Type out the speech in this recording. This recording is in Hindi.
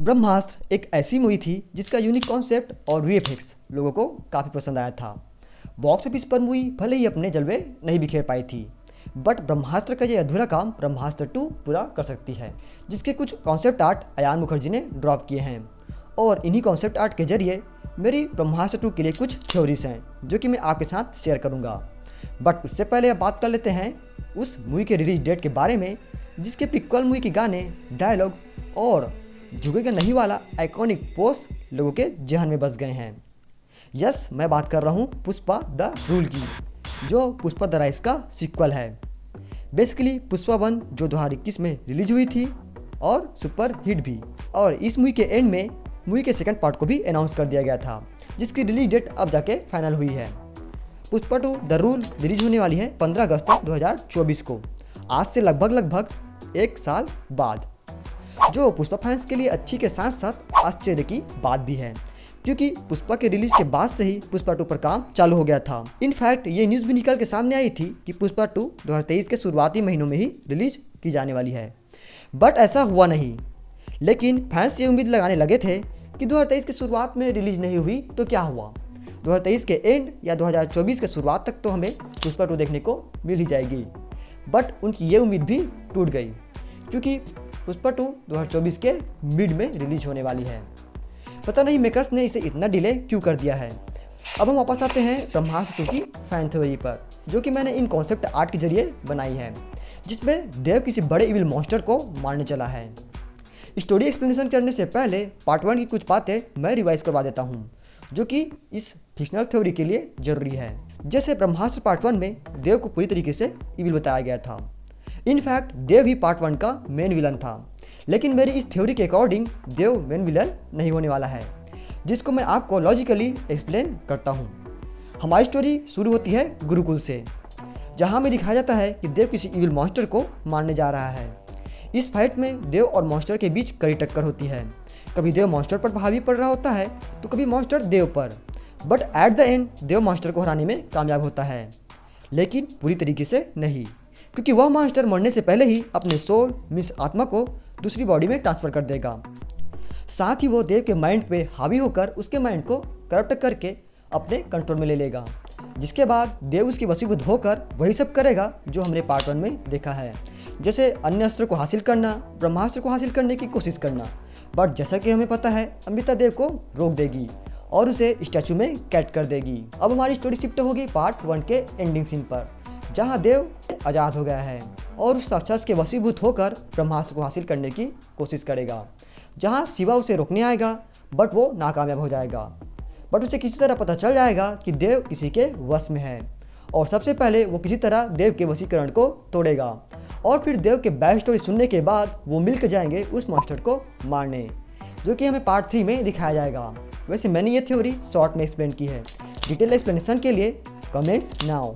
ब्रह्मास्त्र एक ऐसी मूवी थी जिसका यूनिक कॉन्सेप्ट और वीएफएक्स लोगों को काफ़ी पसंद आया था। बॉक्स ऑफिस पर मूवी भले ही अपने जलवे नहीं बिखेर पाई थी, बट ब्रह्मास्त्र का ये अधूरा काम ब्रह्मास्त्र 2 पूरा कर सकती है, जिसके कुछ कॉन्सेप्ट आर्ट अयान मुखर्जी ने ड्रॉप किए हैं। और इन्हीं कॉन्सेप्ट आर्ट के जरिए मेरी ब्रह्मास्त्र 2 के लिए कुछ थ्योरीज हैं जो कि मैं आपके साथ शेयर करूँगा। बट उससे पहले अब बात कर लेते हैं उस मूवी के रिलीज डेट के बारे में, जिसके प्रीक्वल मूवी के गाने, डायलॉग और झुकेगा नहीं वाला आइकॉनिक पोस्ट लोगों के जहन में बस गए हैं। यस, मैं बात कर रहा हूँ पुष्पा द रूल की, जो पुष्पा द राइज का सीक्वल है। बेसिकली पुष्पा 1 जो 2021 में रिलीज हुई थी और सुपर हिट भी। और इस मूवी के एंड में मूवी के सेकंड पार्ट को भी अनाउंस कर दिया गया था, जिसकी रिलीज डेट अब जाके फाइनल हुई है। पुष्पा 2 द रूल रिलीज होने वाली है 15 अगस्त 2024 को, आज से लगभग 1 साल बाद, जो पुष्पा फैंस के लिए अच्छी के साथ साथ आश्चर्य की बात भी है, क्योंकि पुष्पा के रिलीज के बाद से ही पुष्पा 2 पर काम चालू हो गया था। इनफैक्ट ये न्यूज़ भी निकल के सामने आई थी कि पुष्पा 2 2023 के शुरुआती महीनों में ही रिलीज की जाने वाली है, बट ऐसा हुआ नहीं। लेकिन फैंस ये उम्मीद लगाने लगे थे कि 2023 की शुरुआत में रिलीज नहीं हुई तो क्या हुआ, 2023 के एंड या 2024 के शुरुआत तक तो हमें पुष्पा 2 देखने को मिल ही जाएगी। बट उनकी ये उम्मीद भी टूट गई, क्योंकि पुष्पा 2 2024 के मिड में रिलीज होने वाली है। पता नहीं मेकर्स ने इसे इतना डिले क्यों कर दिया है। अब हम वापस आते हैं ब्रह्मास्त्र 2 की फैन थ्योरी पर, जो कि मैंने इन कॉन्सेप्ट आर्ट के जरिए बनाई है, जिसमें देव किसी बड़े इविल मॉन्स्टर को मारने चला है। स्टोरी एक्सप्लेनेशन करने से पहले पार्ट 1 की कुछ बातें मैं रिवाइज करवा देता हूँ, जो कि इस फिक्शनल थ्योरी के लिए जरूरी है। जैसे ब्रह्मास्त्र पार्ट 1 में देव को पूरी तरीके से इविल बताया गया था। इनफैक्ट देव ही पार्ट 1 का मेन विलन था, लेकिन मेरी इस थ्योरी के अकॉर्डिंग देव मेन विलन नहीं होने वाला है, जिसको मैं आपको लॉजिकली एक्सप्लेन करता हूँ। हमारी स्टोरी शुरू होती है गुरुकुल से, जहाँ में दिखाया जाता है कि देव किसी इविल मॉन्स्टर को मारने जा रहा है। इस फाइट में देव और मॉन्स्टर के बीच कड़ी टक्कर होती है। कभी देव मॉन्स्टर पर हावी पड़ रहा होता है तो कभी मॉन्स्टर देव पर, but at the end Dev monster को हराने में कामयाब होता है, लेकिन पूरी तरीके से नहीं, क्योंकि वह मॉन्स्टर मरने से पहले ही अपने सोल मिस आत्मा को दूसरी बॉडी में ट्रांसफर कर देगा। साथ ही वो देव के माइंड पे हावी होकर उसके माइंड को करप्ट करके अपने कंट्रोल में ले लेगा, जिसके बाद देव उसकी वशीभूत होकर वही सब करेगा जो हमने पार्ट 1 में देखा है, जैसे अन्य अस्त्र को हासिल करना, ब्रह्मास्त्र को हासिल करने की कोशिश करना। बट जैसा कि हमें पता है, अमृता देव को रोक देगी और उसे स्टैचू में कैद कर देगी। अब हमारी स्टोरी शिफ्ट होगी पार्ट 1 के एंडिंग सीन पर, जहां देव आज़ाद हो गया है और उस राक्षस के वशीभूत होकर ब्रह्मास्त्र को हासिल करने की कोशिश करेगा, जहां शिवा उसे रोकने आएगा, बट वो नाकामयाब हो जाएगा। बट उसे किसी तरह पता चल जाएगा कि देव किसी के वश में है, और सबसे पहले वो किसी तरह देव के वशीकरण को तोड़ेगा, और फिर देव के बैक स्टोरी सुनने के बाद वो मिलकर जाएंगे उस मॉन्स्टर को मारने, जो कि हमें पार्ट 3 में दिखाया जाएगा। वैसे मैंने ये थ्योरी शॉर्ट में एक्सप्लेन की है। डिटेल एक्सप्लेनेशन के लिए कमेंट्स नाउ।